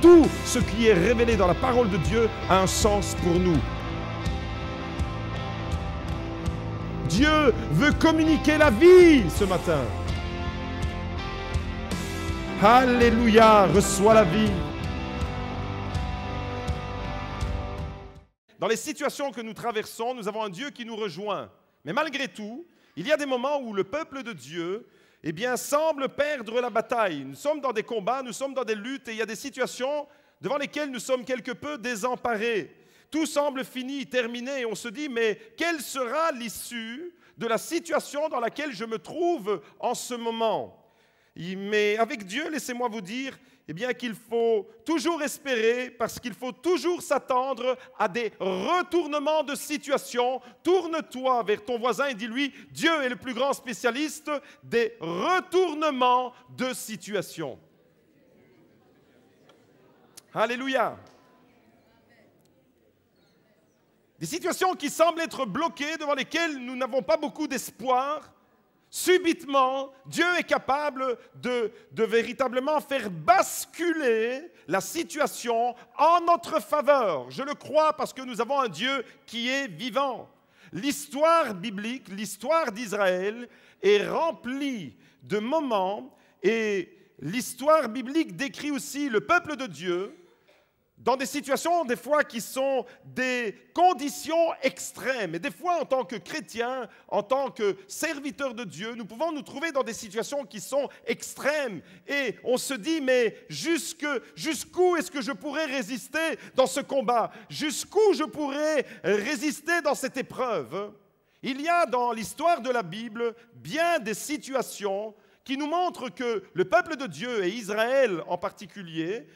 tout ce qui est révélé dans la parole de Dieu a un sens pour nous. Dieu veut communiquer la vie ce matin. Alléluia, reçois la vie. Dans les situations que nous traversons, nous avons un Dieu qui nous rejoint. Mais malgré tout, il y a des moments où le peuple de Dieu semble perdre la bataille. Nous sommes dans des combats, nous sommes dans des luttes et il y a des situations devant lesquelles nous sommes quelque peu désemparés. Tout semble fini, terminé et on se dit, mais quelle sera l'issue de la situation dans laquelle je me trouve en ce moment? Mais avec Dieu, laissez-moi vous dire qu'il faut toujours espérer parce qu'il faut toujours s'attendre à des retournements de situation. Tourne-toi vers ton voisin et dis-lui, Dieu est le plus grand spécialiste des retournements de situation. Alléluia. Des situations qui semblent être bloquées, devant lesquelles nous n'avons pas beaucoup d'espoir. Subitement, Dieu est capable de véritablement faire basculer la situation en notre faveur. Je le crois parce que nous avons un Dieu qui est vivant. L'histoire biblique, l'histoire d'Israël est remplie de moments et l'histoire biblique décrit aussi le peuple de Dieu dans des situations, des fois, qui sont des conditions extrêmes. Et des fois, en tant que chrétiens, en tant que serviteurs de Dieu, nous pouvons nous trouver dans des situations qui sont extrêmes. Et on se dit, mais jusqu'où est-ce que je pourrais résister dans ce combat? Jusqu'où je pourrais résister dans cette épreuve? Il y a dans l'histoire de la Bible bien des situations qui nous montre que le peuple de Dieu, et Israël en particulier,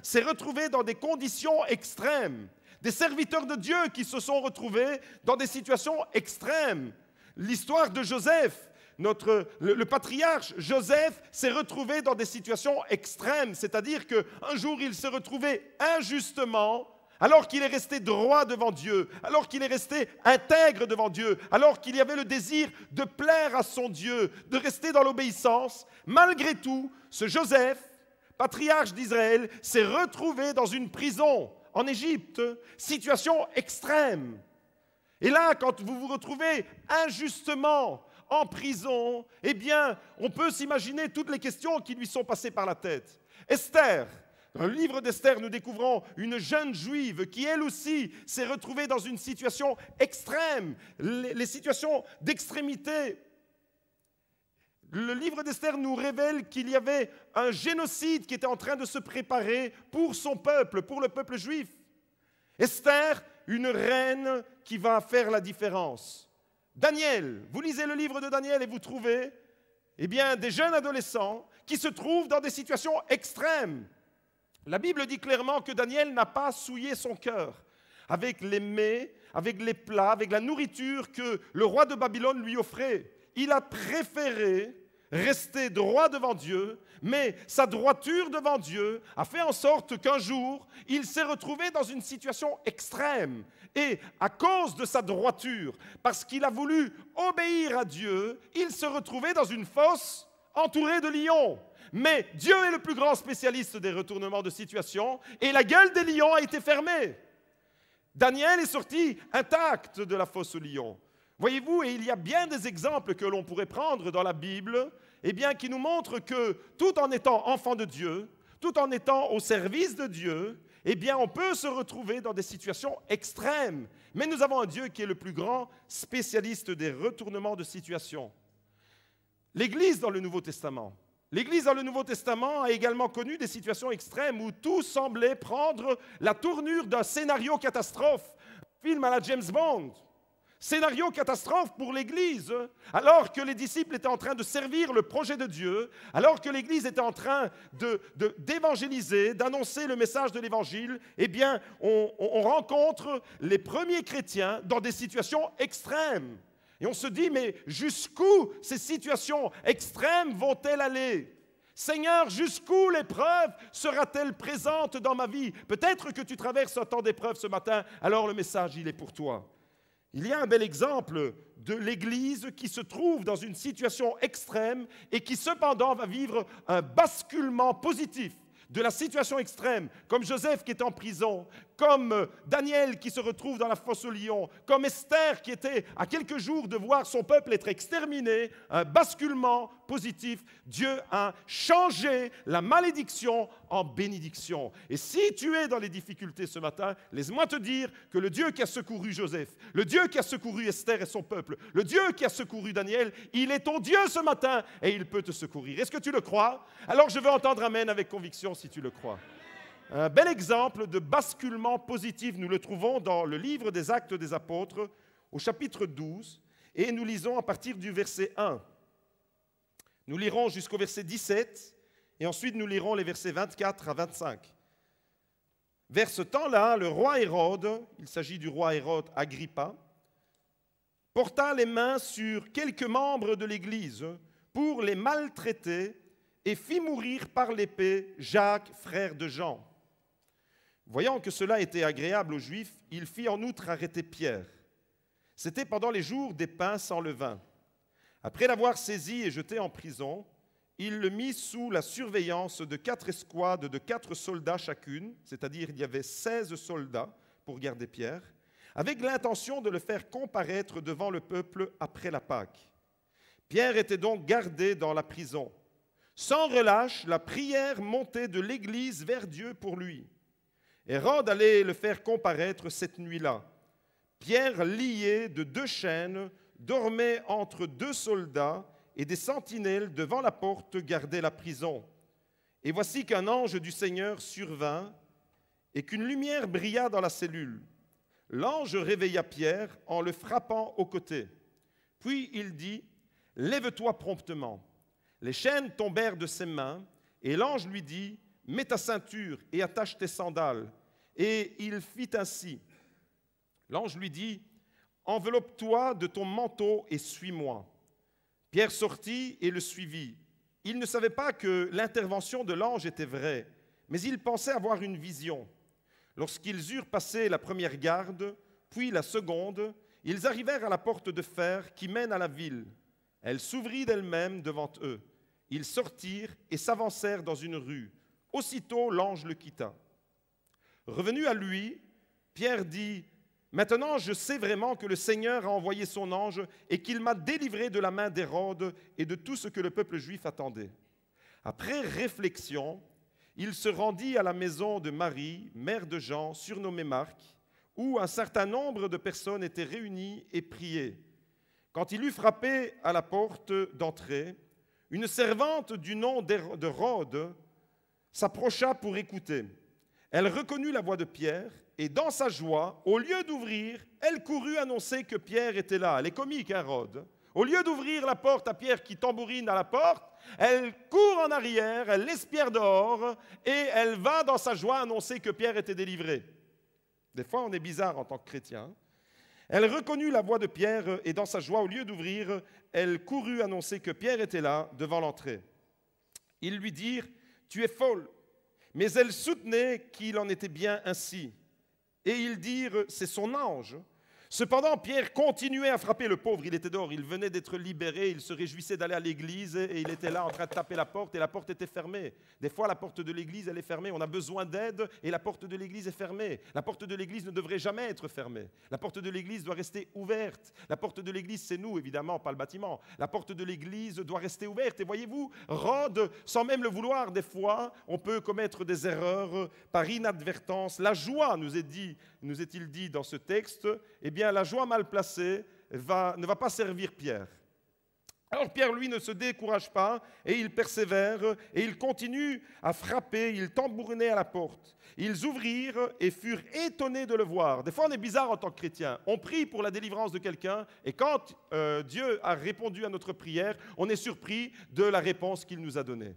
s'est retrouvé dans des conditions extrêmes. Des serviteurs de Dieu qui se sont retrouvés dans des situations extrêmes. L'histoire de Joseph, le patriarche Joseph s'est retrouvé dans des situations extrêmes, c'est-à-dire qu'un jour il s'est retrouvé injustement, alors qu'il est resté droit devant Dieu, alors qu'il est resté intègre devant Dieu, alors qu'il y avait le désir de plaire à son Dieu, de rester dans l'obéissance, malgré tout, ce Joseph, patriarche d'Israël, s'est retrouvé dans une prison en Égypte, situation extrême. Et là, quand vous vous retrouvez injustement en prison, on peut s'imaginer toutes les questions qui lui sont passées par la tête. Esther. Dans le livre d'Esther, nous découvrons une jeune juive qui, elle aussi, s'est retrouvée dans une situation extrême, les situations d'extrémité. Le livre d'Esther nous révèle qu'il y avait un génocide qui était en train de se préparer pour son peuple, pour le peuple juif. Esther, une reine qui va faire la différence. Daniel, vous lisez le livre de Daniel et vous trouvez des jeunes adolescents qui se trouvent dans des situations extrêmes. La Bible dit clairement que Daniel n'a pas souillé son cœur avec les mets, avec les plats, avec la nourriture que le roi de Babylone lui offrait. Il a préféré rester droit devant Dieu, mais sa droiture devant Dieu a fait en sorte qu'un jour, il s'est retrouvé dans une situation extrême. Et à cause de sa droiture, parce qu'il a voulu obéir à Dieu, il se retrouvait dans une fosse entourée de lions. Mais Dieu est le plus grand spécialiste des retournements de situation et la gueule des lions a été fermée. Daniel est sorti intact de la fosse aux lions. Voyez-vous, et il y a bien des exemples que l'on pourrait prendre dans la Bible qui nous montrent que tout en étant enfant de Dieu, tout en étant au service de Dieu, on peut se retrouver dans des situations extrêmes. Mais nous avons un Dieu qui est le plus grand spécialiste des retournements de situation. L'Église dans le Nouveau Testament. L'Église dans le Nouveau Testament a également connu des situations extrêmes où tout semblait prendre la tournure d'un scénario catastrophe, film à la James Bond. Scénario catastrophe pour l'Église, alors que les disciples étaient en train de servir le projet de Dieu, alors que l'Église était en train d'évangéliser, d'annoncer le message de l'Évangile, on rencontre les premiers chrétiens dans des situations extrêmes. Et on se dit, mais jusqu'où ces situations extrêmes vont-elles aller? Seigneur, jusqu'où l'épreuve sera-t-elle présente dans ma vie? Peut-être que tu traverses un temps d'épreuve ce matin, alors le message, il est pour toi. Il y a un bel exemple de l'Église qui se trouve dans une situation extrême et qui cependant va vivre un basculement positif. de la situation extrême, comme Joseph qui est en prison, comme Daniel qui se retrouve dans la fosse aux lions, comme Esther qui était à quelques jours de voir son peuple être exterminé, un basculement positif. Dieu a changé la malédiction en bénédiction. Et si tu es dans les difficultés ce matin, laisse-moi te dire que le Dieu qui a secouru Joseph, le Dieu qui a secouru Esther et son peuple, le Dieu qui a secouru Daniel, il est ton Dieu ce matin et il peut te secourir. Est-ce que tu le crois? Alors je veux entendre amen avec conviction si tu le crois. Un bel exemple de basculement positif, nous le trouvons dans le livre des Actes des Apôtres, au chapitre 12, et nous lisons à partir du verset 1. Nous lirons jusqu'au verset 17, et ensuite nous lirons les versets 24 à 25. Vers ce temps-là, le roi Hérode, il s'agit du roi Hérode Agrippa, porta les mains sur quelques membres de l'Église pour les maltraiter et fit mourir par l'épée Jacques, frère de Jean. Voyant que cela était agréable aux Juifs, il fit en outre arrêter Pierre. C'était pendant les jours des pains sans levain. Après l'avoir saisi et jeté en prison, il le mit sous la surveillance de 4 escouades de 4 soldats chacune, c'est-à-dire il y avait 16 soldats pour garder Pierre, avec l'intention de le faire comparaître devant le peuple après la Pâque. Pierre était donc gardé dans la prison. Sans relâche, la prière montait de l'Église vers Dieu pour lui. Hérode allait le faire comparaître cette nuit-là. Pierre, lié de 2 chaînes, dormait entre 2 soldats et des sentinelles devant la porte gardaient la prison. Et voici qu'un ange du Seigneur survint et qu'une lumière brilla dans la cellule. L'ange réveilla Pierre en le frappant au côté. Puis il dit, « Lève-toi promptement. » Les chaînes tombèrent de ses mains et l'ange lui dit, « Mets ta ceinture et attache tes sandales. » Et il fit ainsi. L'ange lui dit, « Enveloppe-toi de ton manteau et suis-moi. » Pierre sortit et le suivit. Il ne savait pas que l'intervention de l'ange était vraie, mais il pensait avoir une vision. Lorsqu'ils eurent passé la première garde, puis la seconde, ils arrivèrent à la porte de fer qui mène à la ville. Elle s'ouvrit d'elle-même devant eux. Ils sortirent et s'avancèrent dans une rue. Aussitôt, l'ange le quitta. Revenu à lui, Pierre dit, « Maintenant, je sais vraiment que le Seigneur a envoyé son ange et qu'il m'a délivré de la main d'Hérode et de tout ce que le peuple juif attendait. » Après réflexion, il se rendit à la maison de Marie, mère de Jean, surnommée Marc, où un certain nombre de personnes étaient réunies et priaient. Quand il eut frappé à la porte d'entrée, une servante du nom de Rhodes s'approcha pour écouter. Elle reconnut la voix de Pierre et dans sa joie, au lieu d'ouvrir, elle courut annoncer que Pierre était là. Elle est comique, hein, Rhodes. Au lieu d'ouvrir la porte à Pierre qui tambourine à la porte, elle court en arrière, elle laisse Pierre dehors et elle va dans sa joie annoncer que Pierre était délivré. Des fois, on est bizarre en tant que chrétien. Elle reconnut la voix de Pierre et dans sa joie, au lieu d'ouvrir, elle courut annoncer que Pierre était là, devant l'entrée. Ils lui dirent, « Tu es folle !» Mais elle soutenait qu'il en était bien ainsi. Et ils dirent, « C'est son ange !» Cependant, Pierre continuait à frapper le pauvre. Il était dehors, il venait d'être libéré, il se réjouissait d'aller à l'église et il était là en train de taper la porte et la porte était fermée. Des fois, la porte de l'église, elle est fermée. On a besoin d'aide et la porte de l'église est fermée. La porte de l'église ne devrait jamais être fermée. La porte de l'église doit rester ouverte. La porte de l'église, c'est nous, évidemment, pas le bâtiment. La porte de l'église doit rester ouverte. Et voyez-vous, Rhodes, sans même le vouloir, des fois, on peut commettre des erreurs par inadvertance. La joie, nous est-il dit dans ce texte, eh bien, la joie mal placée ne va pas servir Pierre. Alors Pierre, lui, ne se décourage pas et il persévère et il continue à frapper, il tambourinait à la porte. Ils ouvrirent et furent étonnés de le voir. Des fois, on est bizarre en tant que chrétien. On prie pour la délivrance de quelqu'un et quand Dieu a répondu à notre prière, on est surpris de la réponse qu'il nous a donnée.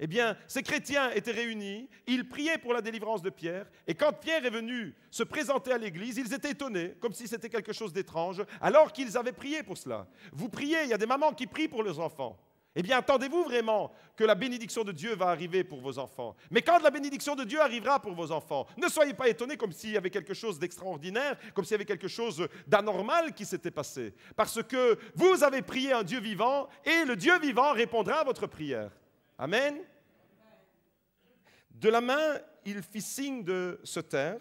Eh bien, ces chrétiens étaient réunis, ils priaient pour la délivrance de Pierre, et quand Pierre est venu se présenter à l'église, ils étaient étonnés, comme si c'était quelque chose d'étrange, alors qu'ils avaient prié pour cela. Vous priez, il y a des mamans qui prient pour leurs enfants. Eh bien, attendez-vous vraiment que la bénédiction de Dieu va arriver pour vos enfants. Mais quand la bénédiction de Dieu arrivera pour vos enfants, ne soyez pas étonnés comme s'il y avait quelque chose d'extraordinaire, comme s'il y avait quelque chose d'anormal qui s'était passé. Parce que vous avez prié un Dieu vivant, et le Dieu vivant répondra à votre prière. Amen. De la main, il fit signe de se taire,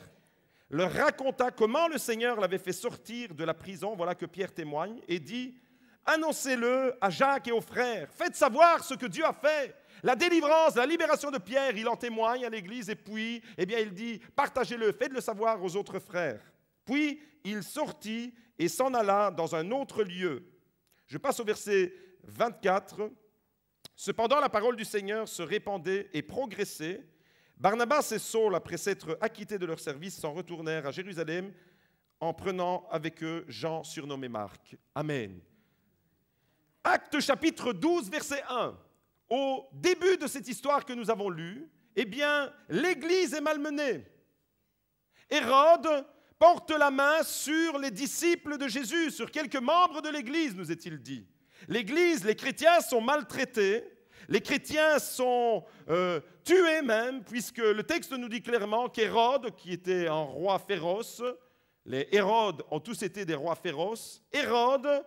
leur raconta comment le Seigneur l'avait fait sortir de la prison, voilà que Pierre témoigne, et dit « Annoncez-le à Jacques et aux frères, faites savoir ce que Dieu a fait. La délivrance, la libération de Pierre, il en témoigne à l'Église, et puis, il dit « Partagez-le, faites-le savoir aux autres frères. » Puis, il sortit et s'en alla dans un autre lieu. Je passe au verset 24. « Cependant, la parole du Seigneur se répandait et progressait. Barnabas et Saul, après s'être acquittés de leur service, s'en retournèrent à Jérusalem en prenant avec eux Jean surnommé Marc. » Amen. Actes chapitre 12, verset 1. Au début de cette histoire que nous avons lue, l'Église est malmenée. Hérode porte la main sur les disciples de Jésus, sur quelques membres de l'Église, nous est-il dit. L'Église, les chrétiens sont maltraités, les chrétiens sont tués même, puisque le texte nous dit clairement qu'Hérode, qui était un roi féroce, les Hérodes ont tous été des rois féroces, Hérode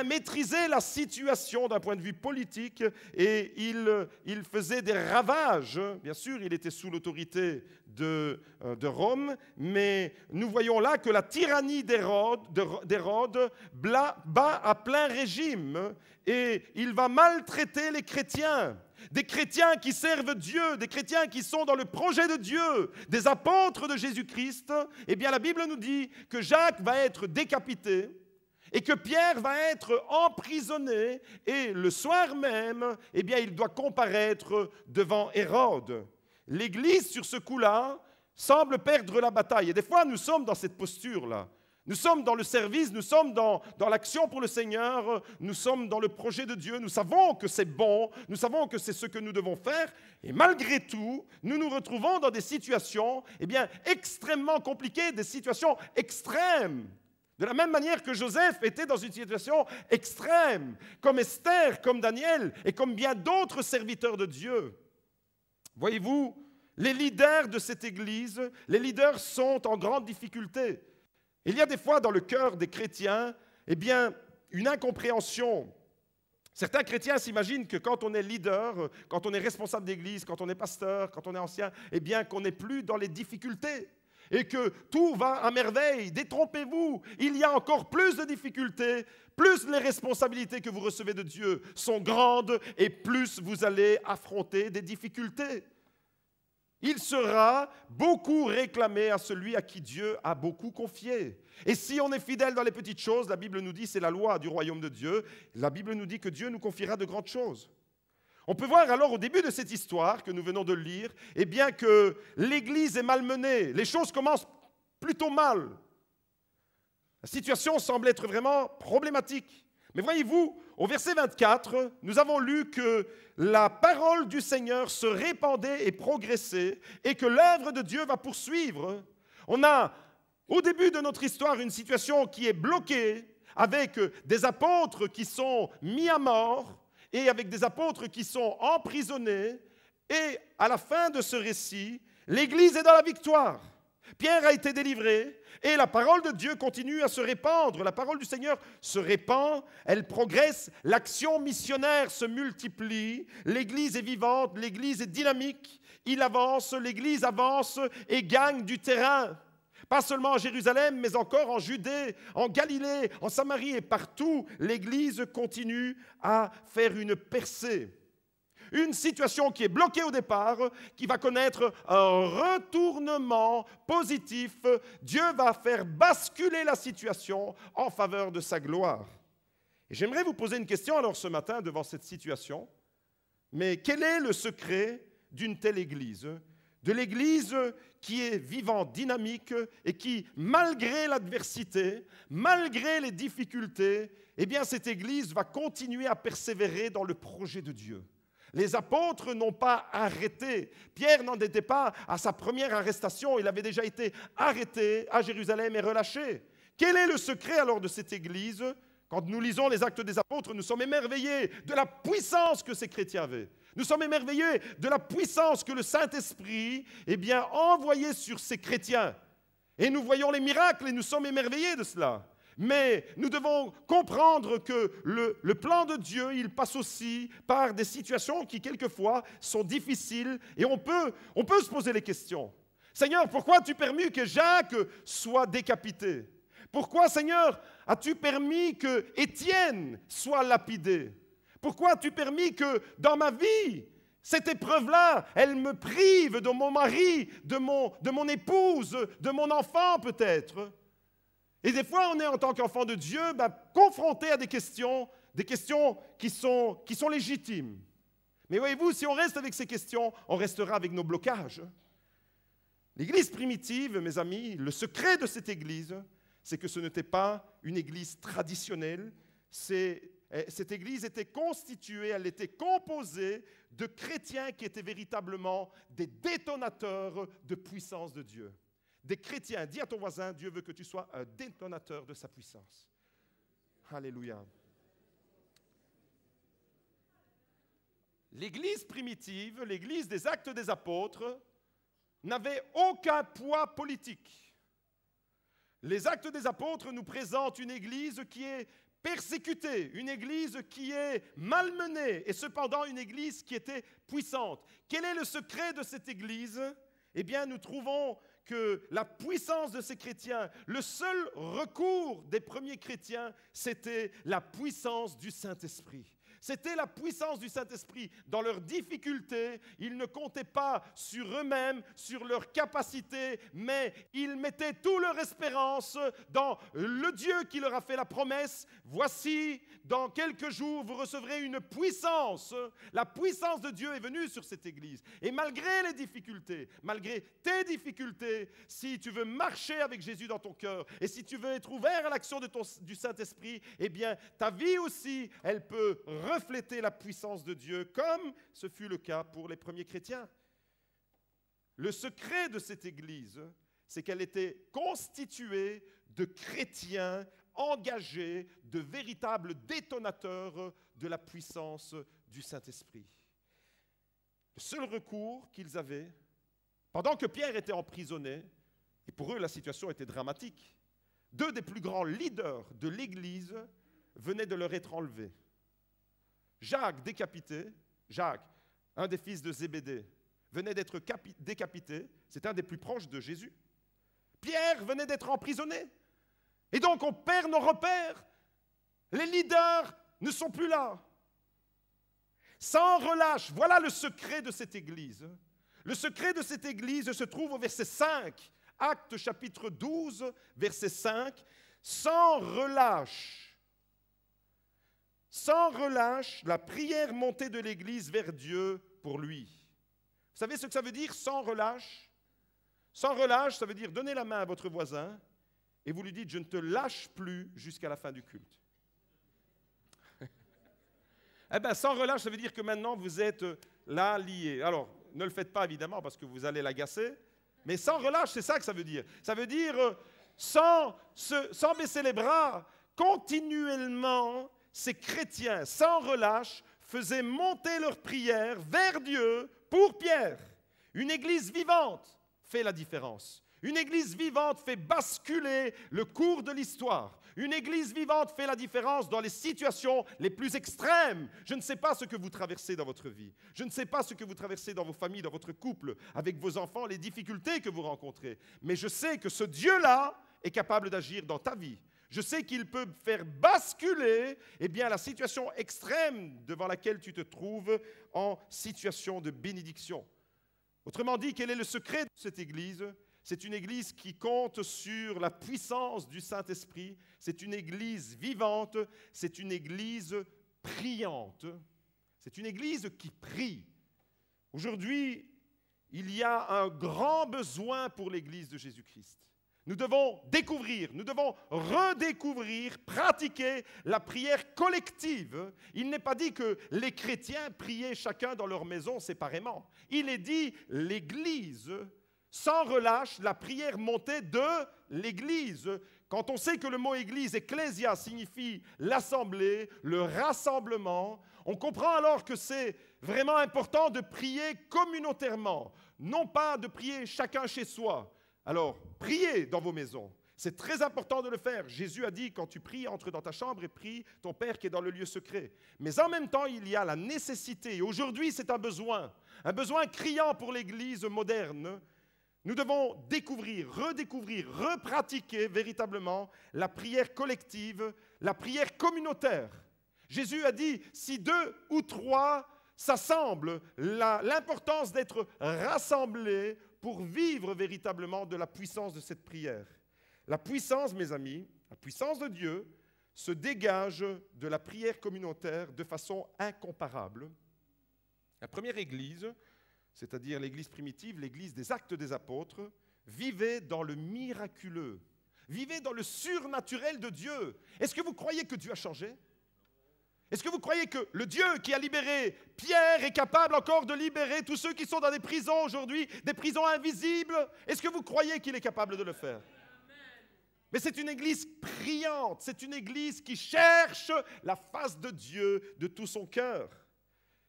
maîtrisait la situation d'un point de vue politique et il faisait des ravages. Bien sûr, il était sous l'autorité de Rome, mais nous voyons là que la tyrannie d'Hérode bat à plein régime et il va maltraiter les chrétiens. Des chrétiens qui servent Dieu, des chrétiens qui sont dans le projet de Dieu, des apôtres de Jésus-Christ. La Bible nous dit que Jacques va être décapité, et que Pierre va être emprisonné et le soir même, il doit comparaître devant Hérode. L'Église, sur ce coup-là, semble perdre la bataille. Et des fois, nous sommes dans cette posture-là. Nous sommes dans le service, nous sommes dans l'action pour le Seigneur, nous sommes dans le projet de Dieu, nous savons que c'est bon, nous savons que c'est ce que nous devons faire, et malgré tout, nous nous retrouvons dans des situations extrêmement compliquées, des situations extrêmes. De la même manière que Joseph était dans une situation extrême, comme Esther, comme Daniel et comme bien d'autres serviteurs de Dieu. Voyez-vous, les leaders de cette Église, les leaders sont en grande difficulté. Il y a des fois dans le cœur des chrétiens, une incompréhension. Certains chrétiens s'imaginent que quand on est leader, quand on est responsable d'église, quand on est pasteur, quand on est ancien, qu'on n'est plus dans les difficultés. Et que tout va à merveille. Détrompez-vous, il y a encore plus de difficultés, plus les responsabilités que vous recevez de Dieu sont grandes et plus vous allez affronter des difficultés. Il sera beaucoup réclamé à celui à qui Dieu a beaucoup confié. Et si on est fidèle dans les petites choses, la Bible nous dit, c'est la loi du royaume de Dieu, la Bible nous dit que Dieu nous confiera de grandes choses. On peut voir alors au début de cette histoire que nous venons de lire, que l'Église est malmenée, les choses commencent plutôt mal. La situation semble être vraiment problématique. Mais voyez-vous, au verset 24, nous avons lu que la parole du Seigneur se répandait et progressait et que l'œuvre de Dieu va poursuivre. On a au début de notre histoire une situation qui est bloquée avec des apôtres qui sont mis à mort, et avec des apôtres qui sont emprisonnés. Et à la fin de ce récit, l'Église est dans la victoire. Pierre a été délivré et la parole de Dieu continue à se répandre. La parole du Seigneur se répand, elle progresse, l'action missionnaire se multiplie, l'Église est vivante, l'Église est dynamique, l'Église avance et gagne du terrain. Pas seulement à Jérusalem, mais encore en Judée, en Galilée, en Samarie et partout, l'Église continue à faire une percée. Une situation qui est bloquée au départ, qui va connaître un retournement positif. Dieu va faire basculer la situation en faveur de sa gloire. Et j'aimerais vous poser une question alors ce matin devant cette situation. Mais quel est le secret d'une telle Église ? De l'Église qui est vivante, dynamique et qui, malgré l'adversité, malgré les difficultés, cette Église va continuer à persévérer dans le projet de Dieu. Les apôtres n'ont pas arrêté. Pierre n'en était pas à sa première arrestation. Il avait déjà été arrêté à Jérusalem et relâché. Quel est le secret alors de cette Église ? Quand nous lisons les Actes des Apôtres, nous sommes émerveillés de la puissance que ces chrétiens avaient. Nous sommes émerveillés de la puissance que le Saint-Esprit envoyait sur ces chrétiens. Et nous voyons les miracles et nous sommes émerveillés de cela. Mais nous devons comprendre que le plan de Dieu, il passe aussi par des situations qui, quelquefois, sont difficiles. Et on peut se poser les questions. Seigneur, pourquoi as-tu permis que Jacques soit décapité? Pourquoi, Seigneur, as-tu permis que Étienne soit lapidé? Pourquoi as-tu permis que dans ma vie, cette épreuve-là, elle me prive de mon mari, de mon épouse, de mon enfant peut-être? Et des fois, on est en tant qu'enfant de Dieu confronté à des questions qui sont légitimes. Mais voyez-vous, si on reste avec ces questions, on restera avec nos blocages. L'Église primitive, mes amis, le secret de cette Église, c'est que ce n'était pas une Église traditionnelle. Cette Église était constituée, elle était composée de chrétiens qui étaient véritablement des détonateurs de puissance de Dieu. Des chrétiens. Dis à ton voisin, Dieu veut que tu sois un détonateur de sa puissance. Alléluia. L'Église primitive, l'Église des Actes des Apôtres, n'avait aucun poids politique. Les Actes des Apôtres nous présentent une Église qui est persécutée, une Église qui est malmenée, et cependant une Église qui était puissante. Quel est le secret de cette Église? Eh bien, nous trouvons que la puissance de ces chrétiens, le seul recours des premiers chrétiens, c'était la puissance du Saint-Esprit. C'était la puissance du Saint-Esprit. Dans leurs difficultés, ils ne comptaient pas sur eux-mêmes, sur leur capacité, mais ils mettaient toute leur espérance dans le Dieu qui leur a fait la promesse. Voici, dans quelques jours, vous recevrez une puissance. La puissance de Dieu est venue sur cette Église. Et malgré les difficultés, malgré tes difficultés, si tu veux marcher avec Jésus dans ton cœur et si tu veux être ouvert à l'action du Saint-Esprit, eh bien, ta vie aussi, elle peut refléter la puissance de Dieu, comme ce fut le cas pour les premiers chrétiens. Le secret de cette Église, c'est qu'elle était constituée de chrétiens engagés, de véritables détonateurs de la puissance du Saint-Esprit. Le seul recours qu'ils avaient, pendant que Pierre était emprisonné, et pour eux la situation était dramatique, deux des plus grands leaders de l'Église venaient de leur être enlevés. Jacques, décapité, Jacques, un des fils de Zébédée, venait d'être décapité, c'est un des plus proches de Jésus. Pierre venait d'être emprisonné. Et donc on perd nos repères. Les leaders ne sont plus là. Sans relâche, voilà le secret de cette Église. Le secret de cette Église se trouve au verset 5, Actes chapitre 12, verset 5. Sans relâche, la prière montée de l'Église vers Dieu pour lui. Vous savez ce que ça veut dire, sans relâche? Sans relâche, ça veut dire donner la main à votre voisin et vous lui dites, je ne te lâche plus jusqu'à la fin du culte. Eh bien, sans relâche, ça veut dire que maintenant vous êtes là liés. Alors, ne le faites pas évidemment parce que vous allez l'agacer, mais sans relâche, c'est ça que ça veut dire. Ça veut dire sans baisser les bras, continuellement, ces chrétiens, sans relâche, faisaient monter leurs prières vers Dieu pour Pierre. Une église vivante fait la différence. Une église vivante fait basculer le cours de l'histoire. Une église vivante fait la différence dans les situations les plus extrêmes. Je ne sais pas ce que vous traversez dans votre vie. Je ne sais pas ce que vous traversez dans vos familles, dans votre couple, avec vos enfants, les difficultés que vous rencontrez. Mais je sais que ce Dieu-là est capable d'agir dans ta vie. Je sais qu'il peut faire basculer la situation extrême devant laquelle tu te trouves en situation de bénédiction. Autrement dit, quel est le secret de cette église? C'est une église qui compte sur la puissance du Saint-Esprit. C'est une église vivante. C'est une église priante. C'est une église qui prie. Aujourd'hui, il y a un grand besoin pour l'église de Jésus-Christ. Nous devons découvrir, nous devons redécouvrir, pratiquer la prière collective. Il n'est pas dit que les chrétiens priaient chacun dans leur maison séparément. Il est dit l'Église, sans relâche, la prière montait de l'Église. Quand on sait que le mot Église, ecclésia, signifie l'assemblée, le rassemblement, on comprend alors que c'est vraiment important de prier communautairement, non pas de prier chacun chez soi. Alors, priez dans vos maisons. C'est très important de le faire. Jésus a dit, quand tu pries, entre dans ta chambre et prie ton Père qui est dans le lieu secret. Mais en même temps, il y a la nécessité. Et aujourd'hui, c'est un besoin criant pour l'Église moderne. Nous devons découvrir, redécouvrir, repratiquer véritablement la prière collective, la prière communautaire. Jésus a dit, si 2 ou 3 s'assemblent, l'importance d'être rassemblés pour vivre véritablement de la puissance de cette prière. La puissance, mes amis, la puissance de Dieu se dégage de la prière communautaire de façon incomparable. La première Église, c'est-à-dire l'Église primitive, l'Église des Actes des Apôtres, vivait dans le miraculeux, vivait dans le surnaturel de Dieu. Est-ce que vous croyez que Dieu a changé ? Est-ce que vous croyez que le Dieu qui a libéré Pierre est capable encore de libérer tous ceux qui sont dans des prisons aujourd'hui, des prisons invisibles ? Est-ce que vous croyez qu'il est capable de le faire ? Mais c'est une église priante, c'est une église qui cherche la face de Dieu de tout son cœur.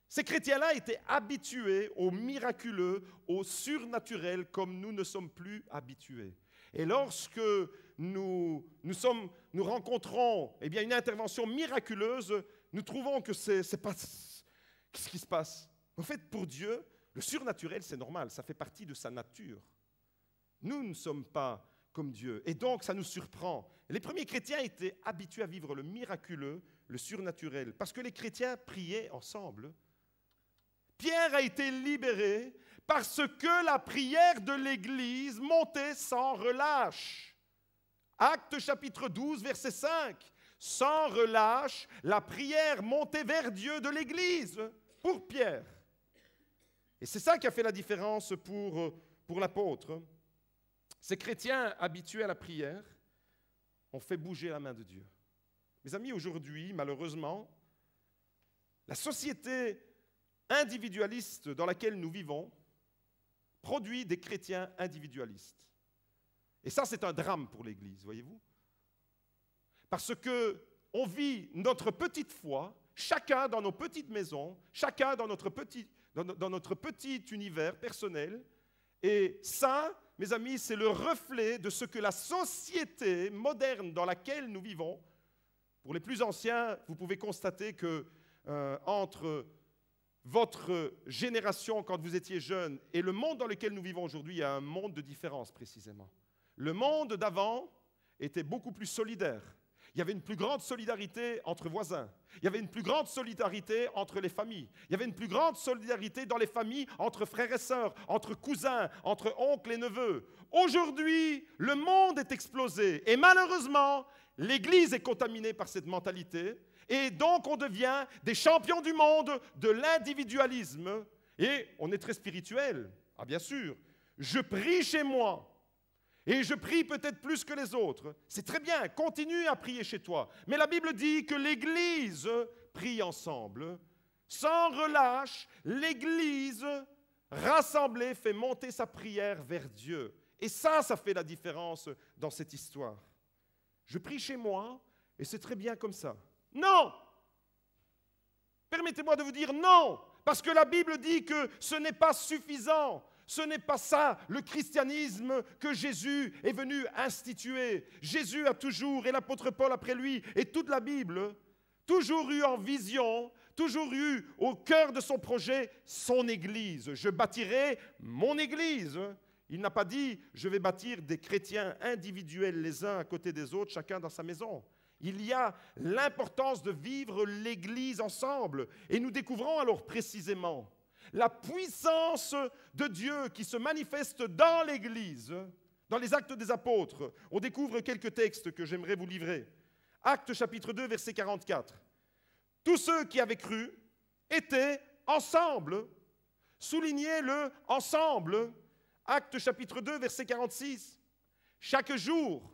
Ces chrétiens-là étaient habitués au miraculeux, au surnaturel, comme nous ne sommes plus habitués. Et lorsque nous rencontrons une intervention miraculeuse, nous trouvons que c'est pas... Qu'est-ce qui se passe ? En fait, pour Dieu, le surnaturel, c'est normal, ça fait partie de sa nature. Nous ne sommes pas comme Dieu. Et donc, ça nous surprend. Les premiers chrétiens étaient habitués à vivre le miraculeux, le surnaturel, parce que les chrétiens priaient ensemble. Pierre a été libéré parce que la prière de l'Église montait sans relâche. Actes chapitre 12, verset 5. Sans relâche, la prière montait vers Dieu de l'Église pour Pierre. Et c'est ça qui a fait la différence pour l'apôtre. Ces chrétiens habitués à la prière ont fait bouger la main de Dieu. Mes amis, aujourd'hui, malheureusement, la société individualiste dans laquelle nous vivons produit des chrétiens individualistes. Et ça, c'est un drame pour l'Église, voyez-vous. Parce qu'on vit notre petite foi, chacun dans nos petites maisons, chacun dans notre petit univers personnel. Et ça, mes amis, c'est le reflet de ce que la société moderne dans laquelle nous vivons. Pour les plus anciens, vous pouvez constater que entre votre génération, quand vous étiez jeune, et le monde dans lequel nous vivons aujourd'hui, il y a un monde de différence précisément. Le monde d'avant était beaucoup plus solidaire. Il y avait une plus grande solidarité entre voisins. Il y avait une plus grande solidarité entre les familles. Il y avait une plus grande solidarité dans les familles entre frères et sœurs, entre cousins, entre oncles et neveux. Aujourd'hui, le monde est explosé et malheureusement, l'Église est contaminée par cette mentalité et donc on devient des champions du monde de l'individualisme et on est très spirituel. Ah bien sûr, je prie chez moi. Et je prie peut-être plus que les autres. C'est très bien, continue à prier chez toi. Mais la Bible dit que l'Église prie ensemble. Sans relâche, l'Église rassemblée fait monter sa prière vers Dieu. Et ça fait la différence dans cette histoire. Je prie chez moi et c'est très bien comme ça. Non! Permettez-moi de vous dire non, parce que la Bible dit que ce n'est pas suffisant. Ce n'est pas ça le christianisme que Jésus est venu instituer. Jésus a toujours, et l'apôtre Paul après lui, et toute la Bible, toujours eu en vision, toujours eu au cœur de son projet son Église. Je bâtirai mon Église. Il n'a pas dit, je vais bâtir des chrétiens individuels les uns à côté des autres, chacun dans sa maison. Il y a l'importance de vivre l'Église ensemble. Et nous découvrons alors précisément la puissance de Dieu qui se manifeste dans l'Église, dans les Actes des Apôtres. On découvre quelques textes que j'aimerais vous livrer. Actes chapitre 2, verset 44. Tous ceux qui avaient cru étaient ensemble. Soulignez le ensemble. Actes chapitre 2, verset 46. Chaque jour,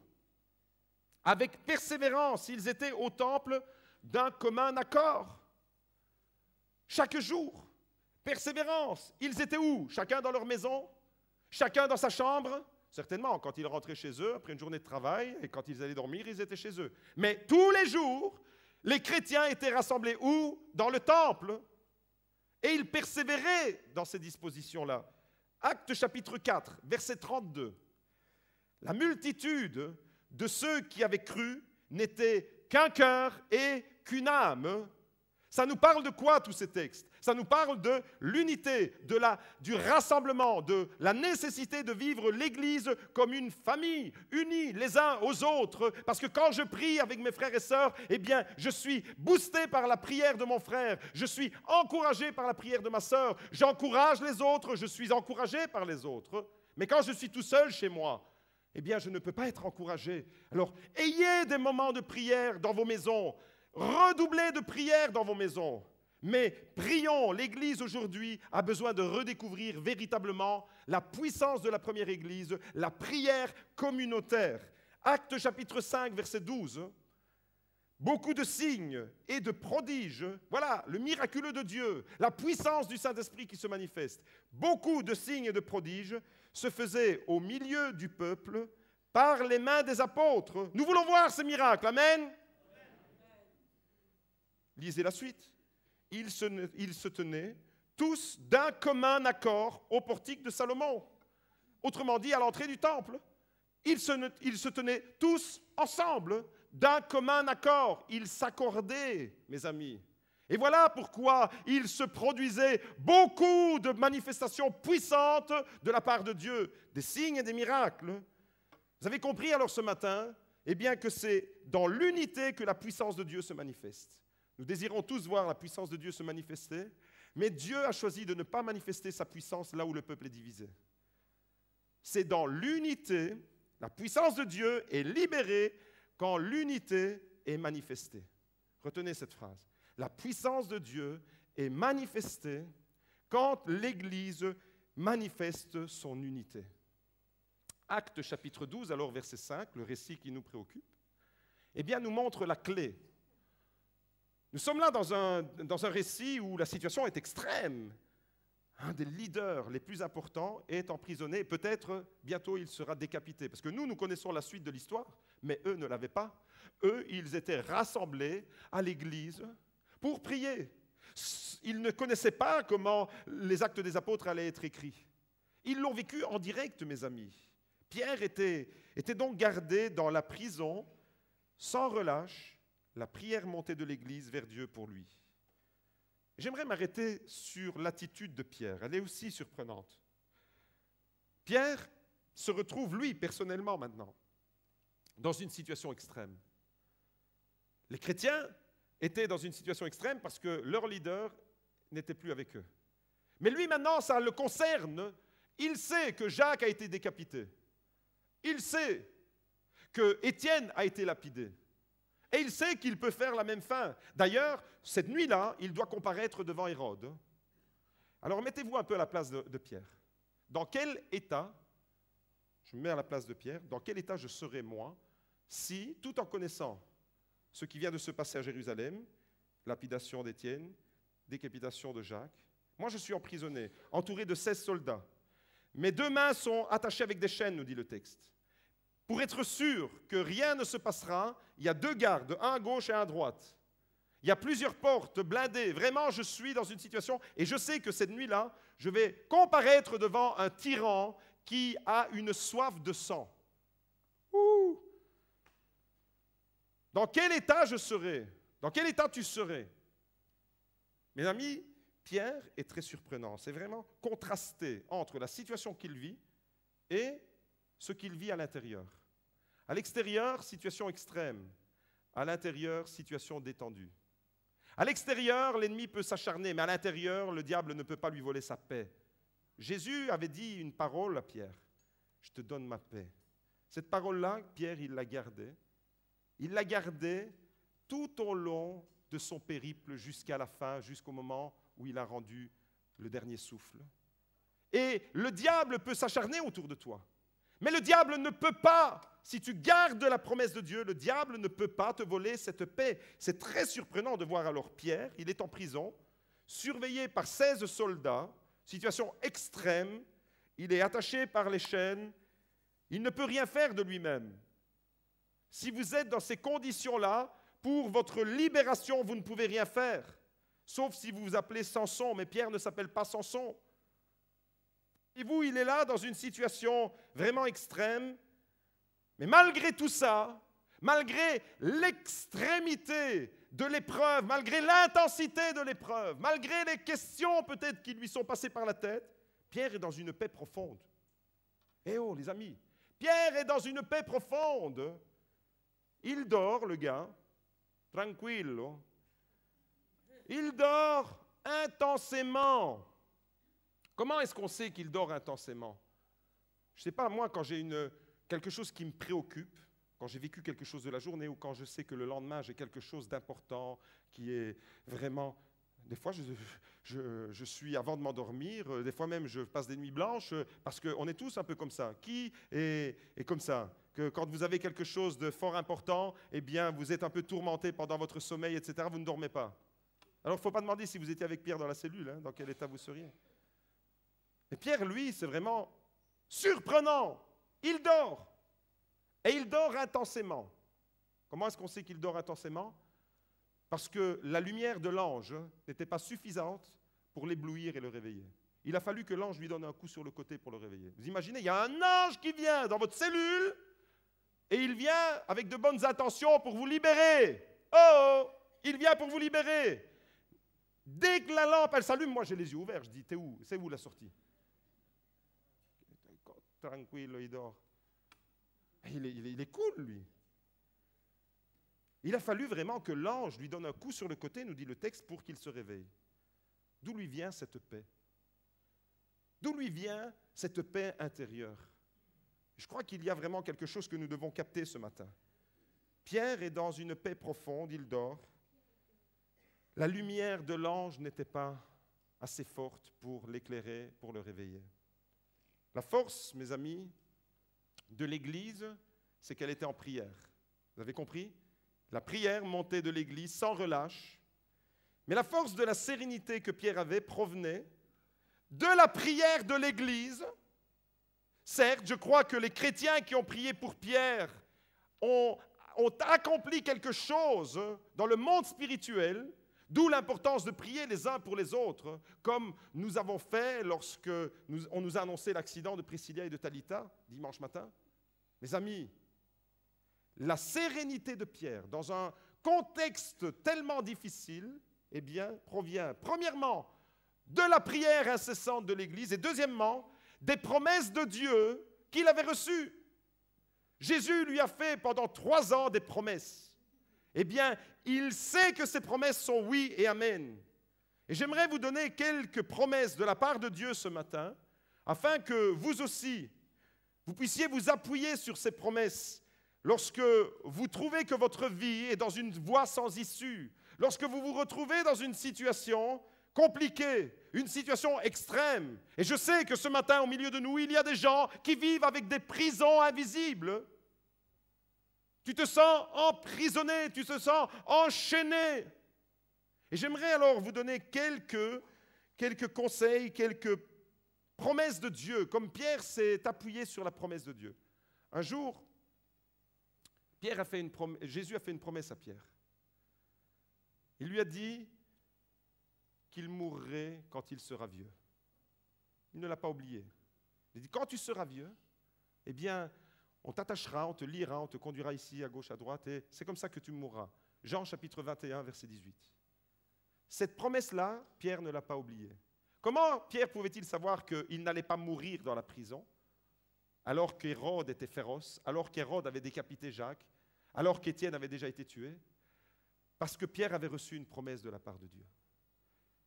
avec persévérance, ils étaient au temple d'un commun accord. Chaque jour. Persévérance. Ils étaient où? Chacun dans leur maison? Chacun dans sa chambre? Certainement, quand ils rentraient chez eux, après une journée de travail, et quand ils allaient dormir, ils étaient chez eux. Mais tous les jours, les chrétiens étaient rassemblés où? Dans le temple. Et ils persévéraient dans ces dispositions-là. Actes chapitre 4, verset 32. La multitude de ceux qui avaient cru n'était qu'un cœur et qu'une âme. Ça nous parle de quoi tous ces textes? Ça nous parle de l'unité, du rassemblement, de la nécessité de vivre l'Église comme une famille, unie les uns aux autres. Parce que quand je prie avec mes frères et sœurs, eh bien, je suis boosté par la prière de mon frère. Je suis encouragé par la prière de ma sœur. J'encourage les autres, je suis encouragé par les autres. Mais quand je suis tout seul chez moi, eh bien, je ne peux pas être encouragé. Alors, ayez des moments de prière dans vos maisons. Redoublez de prière dans vos maisons. Mais prions, l'Église aujourd'hui a besoin de redécouvrir véritablement la puissance de la première Église, la prière communautaire. Actes chapitre 5, verset 12. Beaucoup de signes et de prodiges, voilà le miraculeux de Dieu, la puissance du Saint-Esprit qui se manifeste. Beaucoup de signes et de prodiges se faisaient au milieu du peuple par les mains des apôtres. Nous voulons voir ces miracles, amen. Lisez la suite. Ils se tenaient tous d'un commun accord au portique de Salomon. Autrement dit, à l'entrée du temple. Ils se tenaient tous ensemble, d'un commun accord. Ils s'accordaient, mes amis. Et voilà pourquoi il se produisait beaucoup de manifestations puissantes de la part de Dieu, des signes et des miracles. Vous avez compris alors ce matin, eh bien que c'est dans l'unité que la puissance de Dieu se manifeste. Nous désirons tous voir la puissance de Dieu se manifester, mais Dieu a choisi de ne pas manifester sa puissance là où le peuple est divisé. C'est dans l'unité, la puissance de Dieu est libérée quand l'unité est manifestée. Retenez cette phrase. La puissance de Dieu est manifestée quand l'Église manifeste son unité. Actes chapitre 12, alors verset 5, le récit qui nous préoccupe, eh bien nous montre la clé. Nous sommes là dans un récit où la situation est extrême. Un des leaders les plus importants est emprisonné. Peut-être bientôt il sera décapité. Parce que nous connaissons la suite de l'histoire, mais eux ne l'avaient pas. Eux, ils étaient rassemblés à l'église pour prier. Ils ne connaissaient pas comment les actes des apôtres allaient être écrits. Ils l'ont vécu en direct, mes amis. Pierre était donc gardé dans la prison sans relâche. La prière montée de l'Église vers Dieu pour lui. J'aimerais m'arrêter sur l'attitude de Pierre. Elle est aussi surprenante. Pierre se retrouve, lui, personnellement maintenant, dans une situation extrême. Les chrétiens étaient dans une situation extrême parce que leur leader n'était plus avec eux. Mais lui, maintenant, ça le concerne. Il sait que Jacques a été décapité. Il sait que Étienne a été lapidé. Et il sait qu'il peut faire la même fin. D'ailleurs, cette nuit-là, il doit comparaître devant Hérode. Alors mettez-vous un peu à la place de Pierre. Dans quel état, je me mets à la place de Pierre, dans quel état je serais moi si, tout en connaissant ce qui vient de se passer à Jérusalem, lapidation d'Étienne, décapitation de Jacques, moi je suis emprisonné, entouré de 16 soldats. Mes 2 mains sont attachées avec des chaînes, nous dit le texte. Pour être sûr que rien ne se passera, il y a 2 gardes, un à gauche et un à droite. Il y a plusieurs portes blindées. Vraiment, je suis dans une situation et je sais que cette nuit-là, je vais comparaître devant un tyran qui a une soif de sang. Ouh! Dans quel état je serai? Dans quel état tu serais? Mes amis, Pierre est très surprenant. C'est vraiment contrasté entre la situation qu'il vit et ce qu'il vit à l'intérieur. À l'extérieur, situation extrême. À l'intérieur, situation détendue. À l'extérieur, l'ennemi peut s'acharner, mais à l'intérieur, le diable ne peut pas lui voler sa paix. Jésus avait dit une parole à Pierre. Je te donne ma paix. Cette parole-là, Pierre, il l'a gardée. Il l'a gardée tout au long de son périple jusqu'à la fin, jusqu'au moment où il a rendu le dernier souffle. Et le diable peut s'acharner autour de toi. Mais le diable ne peut pas, si tu gardes la promesse de Dieu, le diable ne peut pas te voler cette paix. C'est très surprenant de voir alors Pierre, il est en prison, surveillé par 16 soldats, situation extrême, il est attaché par les chaînes, il ne peut rien faire de lui-même. Si vous êtes dans ces conditions-là, pour votre libération, vous ne pouvez rien faire, sauf si vous vous appelez Samson, mais Pierre ne s'appelle pas Samson. Et vous, il est là dans une situation vraiment extrême. Mais malgré tout ça, malgré l'extrémité de l'épreuve, malgré l'intensité de l'épreuve, malgré les questions peut-être qui lui sont passées par la tête, Pierre est dans une paix profonde. Eh oh, les amis, Pierre est dans une paix profonde. Il dort, le gars, tranquillo. Il dort intensément. Comment est-ce qu'on sait qu'il dort intensément? Je ne sais pas, moi, quand j'ai quelque chose qui me préoccupe, quand j'ai vécu quelque chose de la journée ou quand je sais que le lendemain, j'ai quelque chose d'important qui est vraiment... Des fois, je suis avant de m'endormir, des fois même, je passe des nuits blanches, parce qu'on est tous un peu comme ça. Qui est comme ça? Que quand vous avez quelque chose de fort important, eh bien, vous êtes un peu tourmenté pendant votre sommeil, etc., vous ne dormez pas. Alors, il ne faut pas demander si vous étiez avec Pierre dans la cellule, hein, dans quel état vous seriez. Et Pierre, lui, c'est vraiment surprenant. Il dort. Et il dort intensément. Comment est-ce qu'on sait qu'il dort intensément? Parce que la lumière de l'ange n'était pas suffisante pour l'éblouir et le réveiller. Il a fallu que l'ange lui donne un coup sur le côté pour le réveiller. Vous imaginez, il y a un ange qui vient dans votre cellule et il vient avec de bonnes intentions pour vous libérer. Oh, il vient pour vous libérer. Dès que la lampe, elle s'allume, moi j'ai les yeux ouverts, je dis, t'es où? C'est où la sortie? Tranquille, il dort. Il est cool, lui. Il a fallu vraiment que l'ange lui donne un coup sur le côté, nous dit le texte, pour qu'il se réveille. D'où lui vient cette paix? D'où lui vient cette paix intérieure? Je crois qu'il y a vraiment quelque chose que nous devons capter ce matin. Pierre est dans une paix profonde, il dort. La lumière de l'ange n'était pas assez forte pour l'éclairer, pour le réveiller. La force, mes amis, de l'Église, c'est qu'elle était en prière. Vous avez compris? La prière montait de l'Église sans relâche. Mais la force de la sérénité que Pierre avait provenait de la prière de l'Église. Certes, je crois que les chrétiens qui ont prié pour Pierre ont accompli quelque chose dans le monde spirituel, d'où l'importance de prier les uns pour les autres, comme nous avons fait lorsque on nous a annoncé l'accident de Priscilla et de Talitha dimanche matin. Mes amis, la sérénité de Pierre dans un contexte tellement difficile, eh bien, provient premièrement de la prière incessante de l'Église et deuxièmement des promesses de Dieu qu'il avait reçues. Jésus lui a fait pendant 3 ans des promesses. Eh bien, il sait que ces promesses sont oui et amen. Et j'aimerais vous donner quelques promesses de la part de Dieu ce matin, afin que vous aussi, vous puissiez vous appuyer sur ces promesses lorsque vous trouvez que votre vie est dans une voie sans issue, lorsque vous vous retrouvez dans une situation compliquée, une situation extrême. Et je sais que ce matin, au milieu de nous, il y a des gens qui vivent avec des prisons invisibles. Tu te sens emprisonné, tu te sens enchaîné. Et j'aimerais alors vous donner quelques conseils, quelques promesses de Dieu, comme Pierre s'est appuyé sur la promesse de Dieu. Un jour, Jésus a fait une promesse à Pierre. Il lui a dit qu'il mourrait quand il sera vieux. Il ne l'a pas oublié. Il a dit, quand tu seras vieux, eh bien, on t'attachera, on te liera, on te conduira ici, à gauche, à droite, et c'est comme ça que tu mourras. Jean chapitre 21, verset 18. Cette promesse-là, Pierre ne l'a pas oubliée. Comment Pierre pouvait-il savoir qu'il n'allait pas mourir dans la prison, alors qu'Hérode était féroce, alors qu'Hérode avait décapité Jacques, alors qu'Étienne avait déjà été tué? Parce que Pierre avait reçu une promesse de la part de Dieu.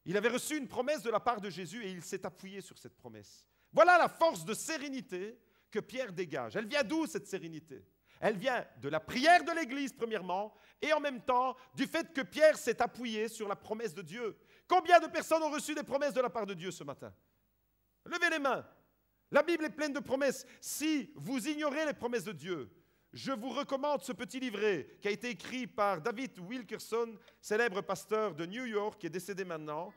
Il avait reçu une promesse de la part de Jésus et il s'est appuyé sur cette promesse. Voilà la force de sérénité que Pierre dégage. Elle vient d'où cette sérénité? Elle vient de la prière de l'Église, premièrement, et en même temps du fait que Pierre s'est appuyé sur la promesse de Dieu. Combien de personnes ont reçu des promesses de la part de Dieu ce matin? Levez les mains. La Bible est pleine de promesses. Si vous ignorez les promesses de Dieu, je vous recommande ce petit livret qui a été écrit par David Wilkerson, célèbre pasteur de New York, qui est décédé maintenant.